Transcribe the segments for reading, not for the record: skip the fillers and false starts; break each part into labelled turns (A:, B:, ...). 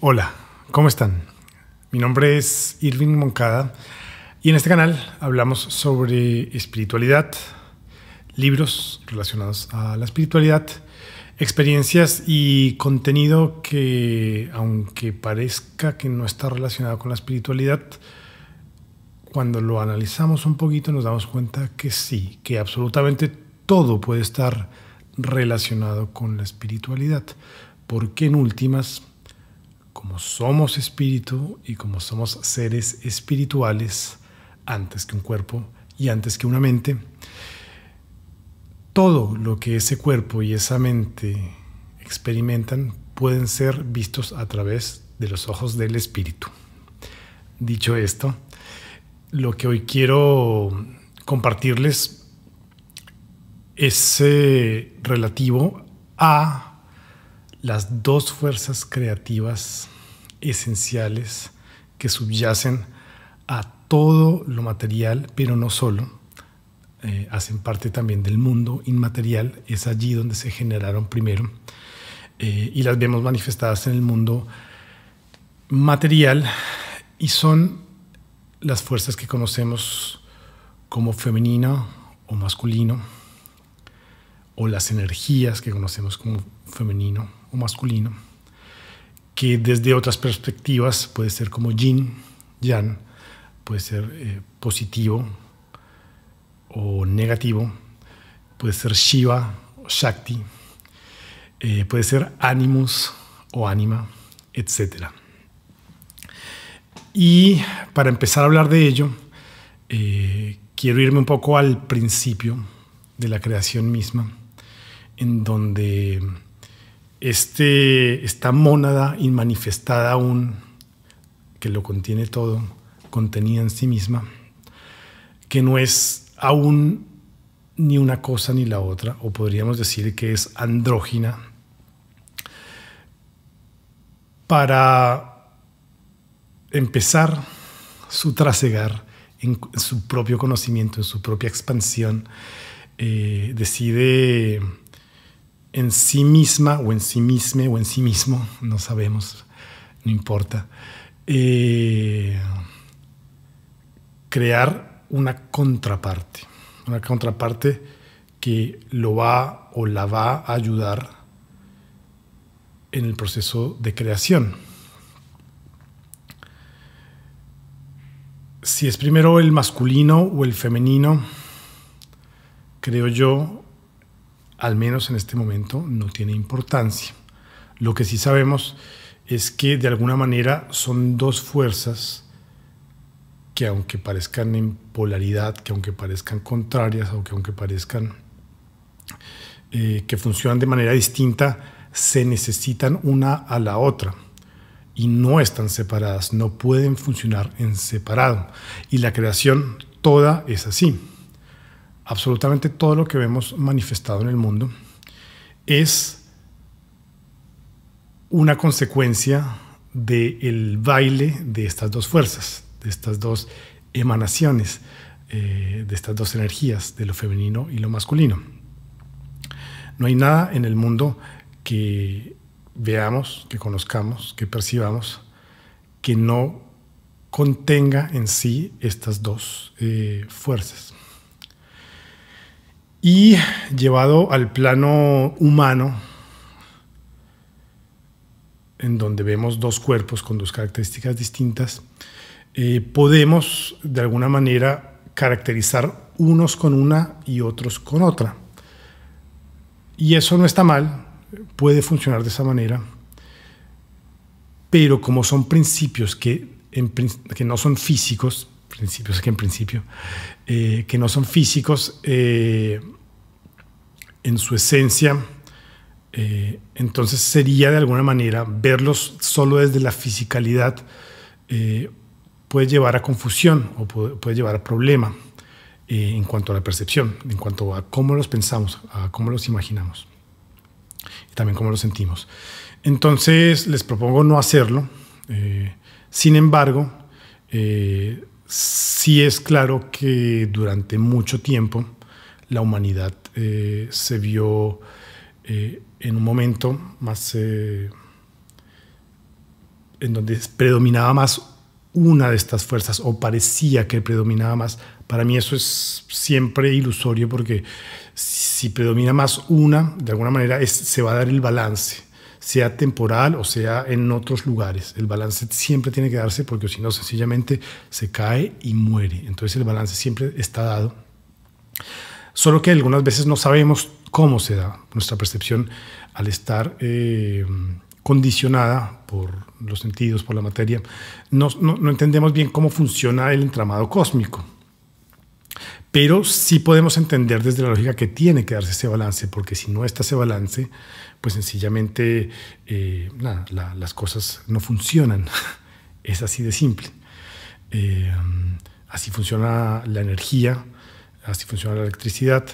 A: Hola, ¿cómo están? Mi nombre es Irving Moncada y en este canal hablamos sobre espiritualidad, libros relacionados a la espiritualidad, experiencias y contenido que, aunque parezca que no está relacionado con la espiritualidad, cuando lo analizamos un poquito nos damos cuenta que sí, que absolutamente todo puede estar relacionado con la espiritualidad, porque en últimas, como somos espíritu y como somos seres espirituales, antes que un cuerpo y antes que una mente, todo lo que ese cuerpo y esa mente experimentan pueden ser vistos a través de los ojos del espíritu. Dicho esto, lo que hoy quiero compartirles es relativo a las dos fuerzas creativas esenciales que subyacen a todo lo material, pero no solo, hacen parte también del mundo inmaterial, es allí donde se generaron primero, y las vemos manifestadas en el mundo material, y son las fuerzas que conocemos como femenino o masculino, o las energías que conocemos como femenino o masculino, que desde otras perspectivas puede ser como yin, yang, puede ser positivo o negativo, puede ser Shiva o Shakti, puede ser animus o anima, etc. Y para empezar a hablar de ello, quiero irme un poco al principio de la creación misma, en donde esta mónada inmanifestada aún, que lo contiene todo, contenida en sí misma, que no es aún ni una cosa ni la otra, o podríamos decir que es andrógina, para empezar su trasegar en su propio conocimiento, en su propia expansión, decide en sí misma o en sí misma o en sí mismo, no sabemos, no importa, crear una contraparte que lo va o la va a ayudar en el proceso de creación. Si es primero el masculino o el femenino, creo yo, al menos en este momento, no tiene importancia. Lo que sí sabemos es que de alguna manera son dos fuerzas que, aunque parezcan en polaridad, que aunque parezcan contrarias, o que aunque parezcan que funcionan de manera distinta, se necesitan una a la otra y no están separadas, no pueden funcionar en separado. Y la creación toda es así. Absolutamente todo lo que vemos manifestado en el mundo es una consecuencia del baile de estas dos fuerzas, de estas dos emanaciones, de estas dos energías, de lo femenino y lo masculino. No hay nada en el mundo que veamos, que conozcamos, que percibamos, que no contenga en sí estas dos fuerzas. Y llevado al plano humano, en donde vemos dos cuerpos con dos características distintas, podemos de alguna manera caracterizar unos con una y otros con otra. Y eso no está mal, puede funcionar de esa manera, pero como son principios que no son físicos, principios que en principio, que no son físicos en su esencia, entonces sería de alguna manera verlos solo desde la fisicalidad, puede llevar a confusión o puede llevar a problema en cuanto a la percepción, en cuanto a cómo los pensamos, a cómo los imaginamos y también cómo los sentimos. Entonces les propongo no hacerlo. Sin embargo, sí es claro que durante mucho tiempo la humanidad se vio en un momento más en donde predominaba más una de estas fuerzas o parecía que predominaba más. Para mí eso es siempre ilusorio, porque si predomina más una, de alguna manera se va a dar el balance, sea temporal o sea en otros lugares. El balance siempre tiene que darse, porque si no, sencillamente se cae y muere. Entonces el balance siempre está dado. Solo que algunas veces no sabemos cómo se da. Nuestra percepción, al estar condicionada por los sentidos, por la materia, no entendemos bien cómo funciona el entramado cósmico. Pero sí podemos entender desde la lógica que tiene que darse ese balance, porque si no está ese balance, pues sencillamente las cosas no funcionan. Es así de simple. Así funciona la energía, así funciona la electricidad,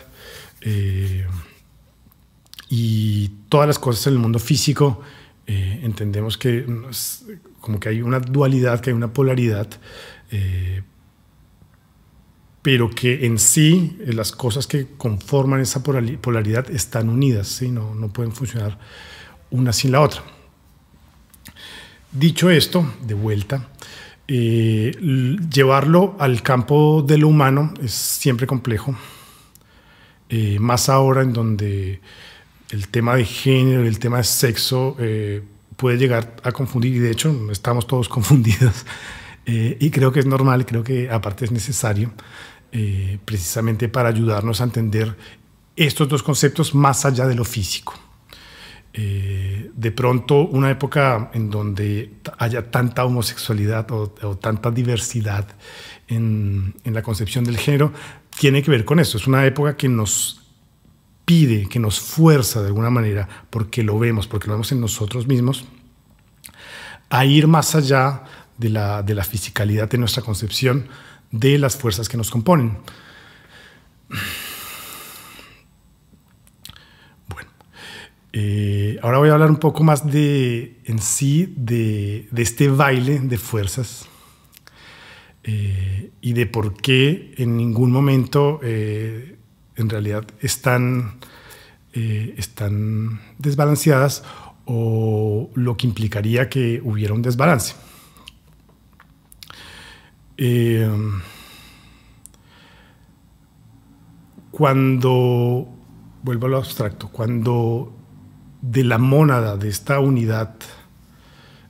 A: y todas las cosas en el mundo físico. Entendemos que como que hay una dualidad, que hay una polaridad, pero que en sí las cosas que conforman esa polaridad están unidas, ¿sí? No pueden funcionar una sin la otra. Dicho esto, de vuelta, llevarlo al campo de lo humano es siempre complejo, más ahora en donde el tema de género, el tema de sexo puede llegar a confundir, y de hecho estamos todos confundidos, y creo que es normal, creo que aparte es necesario, precisamente para ayudarnos a entender estos dos conceptos más allá de lo físico. De pronto una época en donde haya tanta homosexualidad o tanta diversidad en la concepción del género tiene que ver con esto. Es una época que nos pide, que nos fuerza de alguna manera, porque lo vemos en nosotros mismos, a ir más allá de la fisicalidad de nuestra concepción de las fuerzas que nos componen. Bueno, ahora voy a hablar un poco más en sí de este baile de fuerzas, y de por qué en ningún momento en realidad están desbalanceadas, o lo que implicaría que hubiera un desbalance. Cuando, vuelvo a lo abstracto, cuando de la mónada, de esta unidad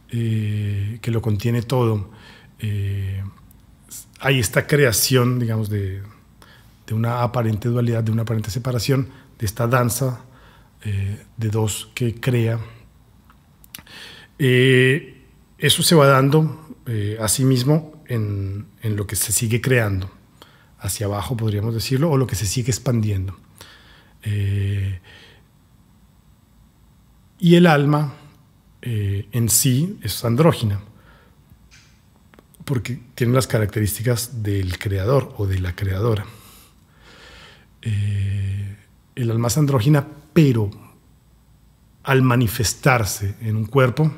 A: que lo contiene todo, hay esta creación, digamos, de una aparente dualidad, de una aparente separación, de esta danza de dos que crea. Eso se va dando a sí mismo en lo que se sigue creando, hacia abajo podríamos decirlo, o lo que se sigue expandiendo. Y el alma en sí es andrógina, porque tiene las características del creador o de la creadora. El alma es andrógina, pero al manifestarse en un cuerpo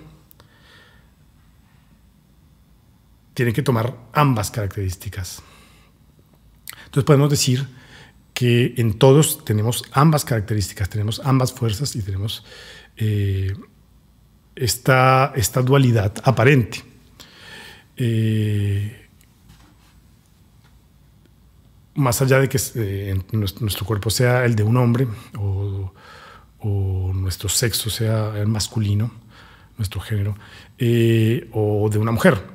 A: tiene que tomar ambas características. Entonces podemos decir que en todos tenemos ambas características, tenemos ambas fuerzas y tenemos esta dualidad aparente. Más allá de que nuestro cuerpo sea el de un hombre o nuestro sexo sea el masculino, nuestro género, o de una mujer.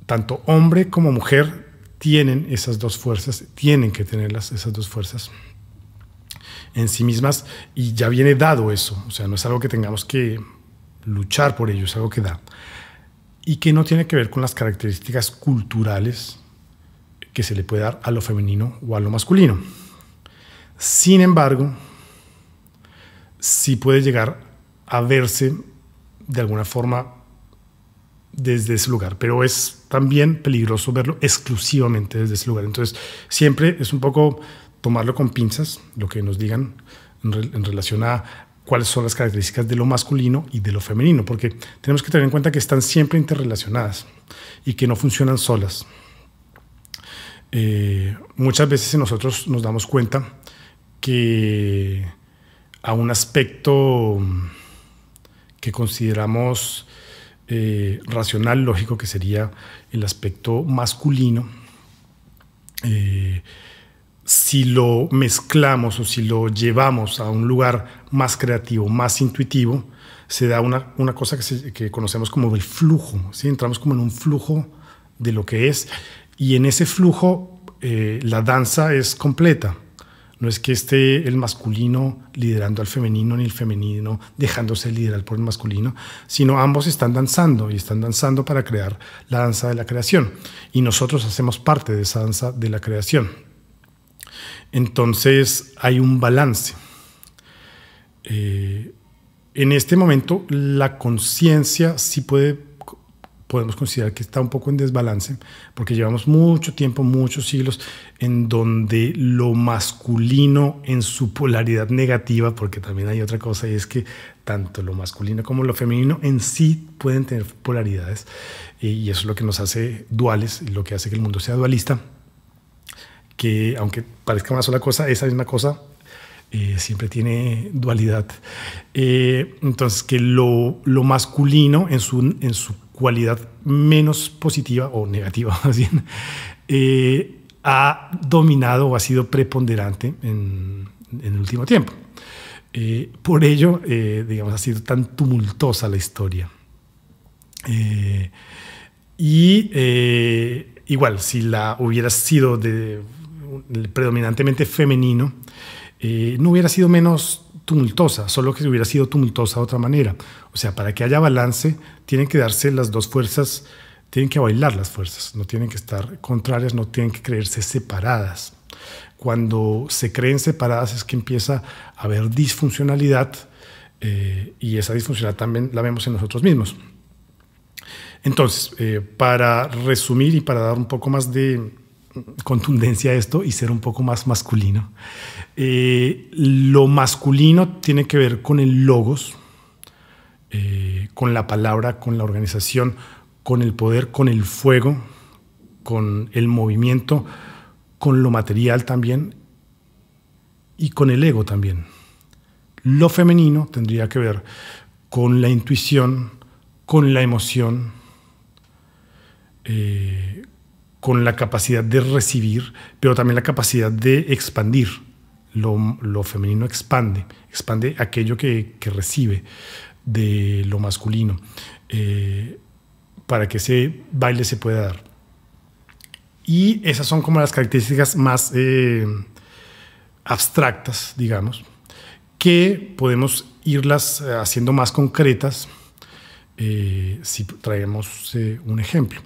A: Tanto hombre como mujer tienen esas dos fuerzas, tienen que tenerlas, esas dos fuerzas en sí mismas, y ya viene dado eso. O sea, no es algo que tengamos que luchar por ello, es algo que da. Y que no tiene que ver con las características culturales que se le puede dar a lo femenino o a lo masculino. Sin embargo, sí puede llegar a verse de alguna forma desde ese lugar, pero es también peligroso verlo exclusivamente desde ese lugar. Entonces, siempre es un poco tomarlo con pinzas, lo que nos digan en relación a cuáles son las características de lo masculino y de lo femenino, porque tenemos que tener en cuenta que están siempre interrelacionadas y que no funcionan solas. Muchas veces nosotros nos damos cuenta que a un aspecto que consideramos racional, lógico, que sería el aspecto masculino. Si lo mezclamos o si lo llevamos a un lugar más creativo, más intuitivo, se da una cosa que conocemos como el flujo, ¿sí? Entramos como en un flujo de lo que es, y en ese flujo la danza es completa. No es que esté el masculino liderando al femenino ni el femenino dejándose liderar por el masculino, sino ambos están danzando y están danzando para crear la danza de la creación. Y nosotros hacemos parte de esa danza de la creación. Entonces hay un balance. En este momento la conciencia sí podemos considerar que está un poco en desbalance, porque llevamos mucho tiempo, muchos siglos, en donde lo masculino en su polaridad negativa, porque también hay otra cosa, y es que tanto lo masculino como lo femenino en sí pueden tener polaridades, y eso es lo que nos hace duales, lo que hace que el mundo sea dualista, que aunque parezca una sola cosa, esa misma cosa siempre tiene dualidad. Entonces, que lo masculino en su cualidad menos positiva o negativa, más bien, ha dominado o ha sido preponderante en el último tiempo. Por ello, digamos, ha sido tan tumultuosa la historia. Igual, si la hubiera sido predominantemente femenino, no hubiera sido menos tumultuosa, solo que hubiera sido tumultuosa de otra manera. O sea, para que haya balance, tienen que darse las dos fuerzas, tienen que bailar las fuerzas, no tienen que estar contrarias, no tienen que creerse separadas. Cuando se creen separadas es que empieza a haber disfuncionalidad, y esa disfuncionalidad también la vemos en nosotros mismos. Entonces, para resumir y para dar un poco más de contundencia a esto y ser un poco más masculino, lo masculino tiene que ver con el logos, con la palabra, con la organización, con el poder, con el fuego, con el movimiento, con lo material también y con el ego también. Lo femenino tendría que ver con la intuición, con la emoción, con la capacidad de recibir, pero también la capacidad de expandir. Lo femenino expande aquello que recibe de lo masculino, para que ese baile se pueda dar. Y esas son como las características más abstractas, digamos, que podemos irlas haciendo más concretas si traemos un ejemplo.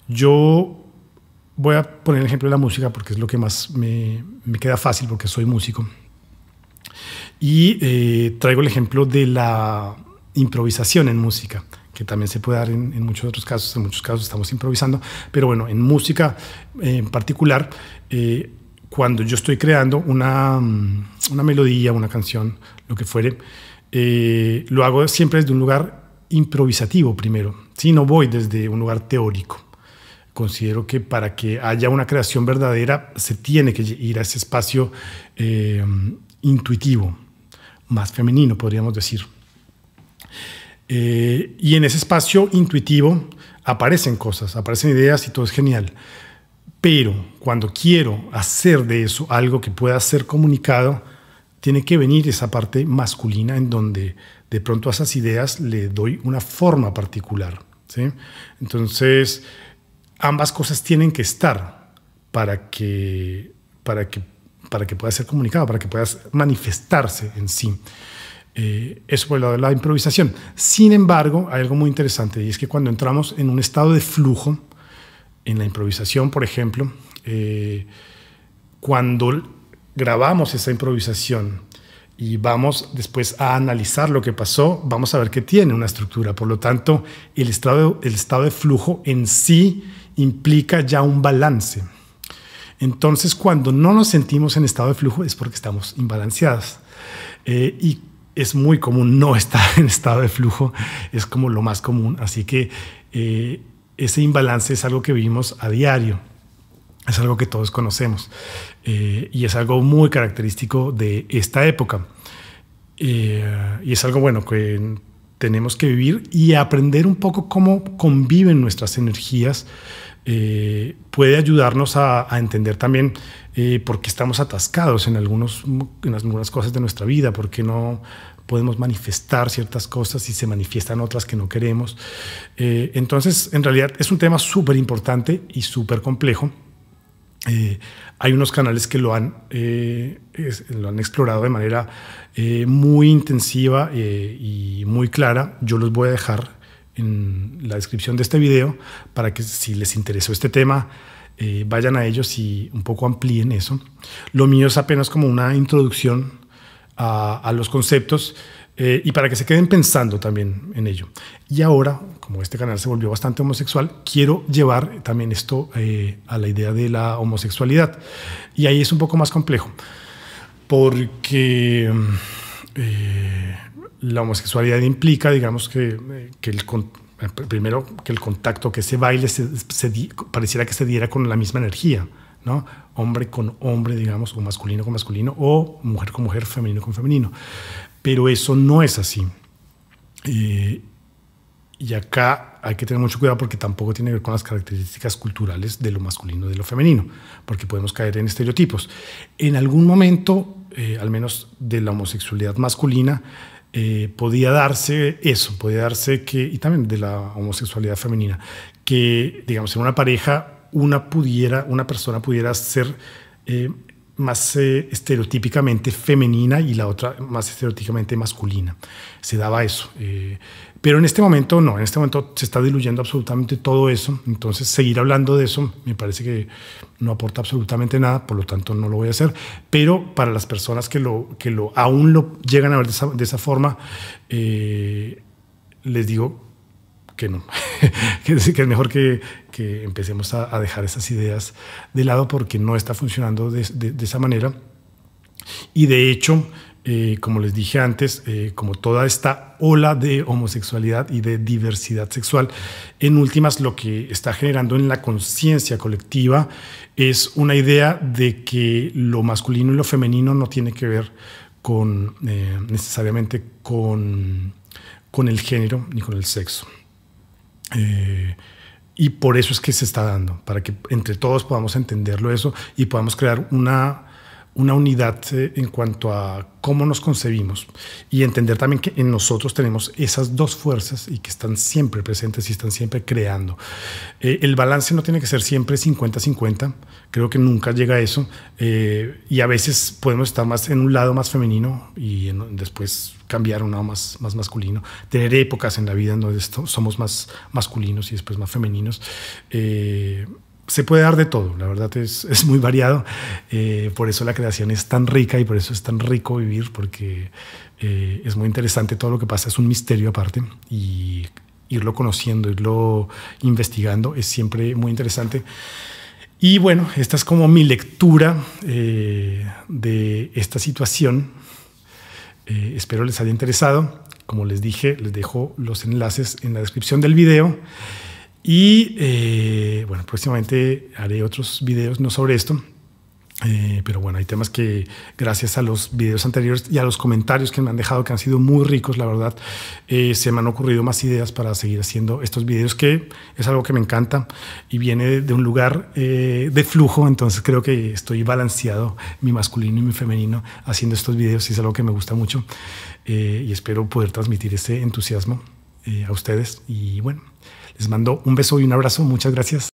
A: Yo voy a poner el ejemplo de la música porque es lo que más me queda fácil, porque soy músico. Y traigo el ejemplo de la improvisación en música, que también se puede dar en muchos otros casos. En muchos casos estamos improvisando, pero bueno, en música en particular, cuando yo estoy creando una melodía, una canción, lo que fuere, lo hago siempre desde un lugar improvisativo primero. ¿Sí? No voy desde un lugar teórico. Considero que para que haya una creación verdadera se tiene que ir a ese espacio intuitivo, más femenino, podríamos decir. Y en ese espacio intuitivo aparecen cosas, aparecen ideas y todo es genial. Pero cuando quiero hacer de eso algo que pueda ser comunicado, tiene que venir esa parte masculina en donde de pronto a esas ideas le doy una forma particular, ¿sí? Entonces, ambas cosas tienen que estar para que pueda ser comunicado, para que pueda manifestarse en sí. Eso por el lado de la improvisación. Sin embargo, hay algo muy interesante, y es que cuando entramos en un estado de flujo, en la improvisación, por ejemplo, cuando grabamos esa improvisación y vamos después a analizar lo que pasó, vamos a ver que tiene una estructura. Por lo tanto, el estado de flujo en sí implica ya un balance. Entonces, cuando no nos sentimos en estado de flujo es porque estamos imbalanceados. Y es muy común no estar en estado de flujo, es como lo más común. Así que ese imbalance es algo que vivimos a diario, es algo que todos conocemos, y es algo muy característico de esta época. Y es algo bueno que tenemos que vivir y aprender un poco cómo conviven nuestras energías. Puede ayudarnos a entender también por qué estamos atascados en algunas cosas de nuestra vida, por qué no podemos manifestar ciertas cosas y se manifiestan otras que no queremos. Entonces, en realidad es un tema súper importante y súper complejo. Hay unos canales que lo han explorado de manera muy intensiva y muy clara. Yo los voy a dejar en la descripción de este video para que, si les interesó este tema, vayan a ellos y un poco amplíen eso. Lo mío es apenas como una introducción a los conceptos y para que se queden pensando también en ello. Y ahora, como este canal se volvió bastante homosexual, quiero llevar también esto a la idea de la homosexualidad. Y ahí es un poco más complejo, porque la homosexualidad implica, digamos, primero que el contacto, que ese baile pareciera que se diera con la misma energía, ¿no? Hombre con hombre, digamos, o masculino con masculino, o mujer con mujer, femenino con femenino. Pero eso no es así. Y acá hay que tener mucho cuidado porque tampoco tiene que ver con las características culturales de lo masculino y de lo femenino, porque podemos caer en estereotipos. En algún momento, al menos de la homosexualidad masculina, podía darse eso, y también de la homosexualidad femenina, que, digamos, en una pareja una persona pudiera ser más estereotípicamente femenina y la otra más estereotípicamente masculina. Se daba eso. Pero en este momento no, en este momento se está diluyendo absolutamente todo eso. Entonces, seguir hablando de eso me parece que no aporta absolutamente nada, por lo tanto no lo voy a hacer. Pero para las personas que aún lo llegan a ver de esa forma, les digo que no, que es mejor que empecemos a dejar esas ideas de lado, porque no está funcionando de esa manera. Y de hecho, como les dije antes, como toda esta ola de homosexualidad y de diversidad sexual, en últimas lo que está generando en la conciencia colectiva es una idea de que lo masculino y lo femenino no tiene que ver necesariamente con el género ni con el sexo. Y por eso es que se está dando, para que entre todos podamos entenderlo eso y podamos crear una unidad en cuanto a cómo nos concebimos, y entender también que en nosotros tenemos esas dos fuerzas y que están siempre presentes y están siempre creando. El balance no tiene que ser siempre 50-50, creo que nunca llega a eso, y a veces podemos estar más en un lado más femenino y después cambiar a un lado más masculino, tener épocas en la vida en donde somos más masculinos y después más femeninos. Se puede dar de todo, la verdad es muy variado, por eso la creación es tan rica y por eso es tan rico vivir, porque es muy interesante todo lo que pasa, es un misterio aparte, y irlo conociendo, irlo investigando es siempre muy interesante. Y bueno, esta es como mi lectura de esta situación. Espero les haya interesado. Como les dije, les dejo los enlaces en la descripción del video. Y bueno, próximamente haré otros videos no sobre esto, pero bueno, hay temas que, gracias a los videos anteriores y a los comentarios que me han dejado, que han sido muy ricos, la verdad, se me han ocurrido más ideas para seguir haciendo estos videos, que es algo que me encanta y viene de un lugar de flujo. Entonces creo que estoy balanceado, mi masculino y mi femenino, haciendo estos videos, y es algo que me gusta mucho, y espero poder transmitir ese entusiasmo a ustedes. Y bueno, les mando un beso y un abrazo. Muchas gracias.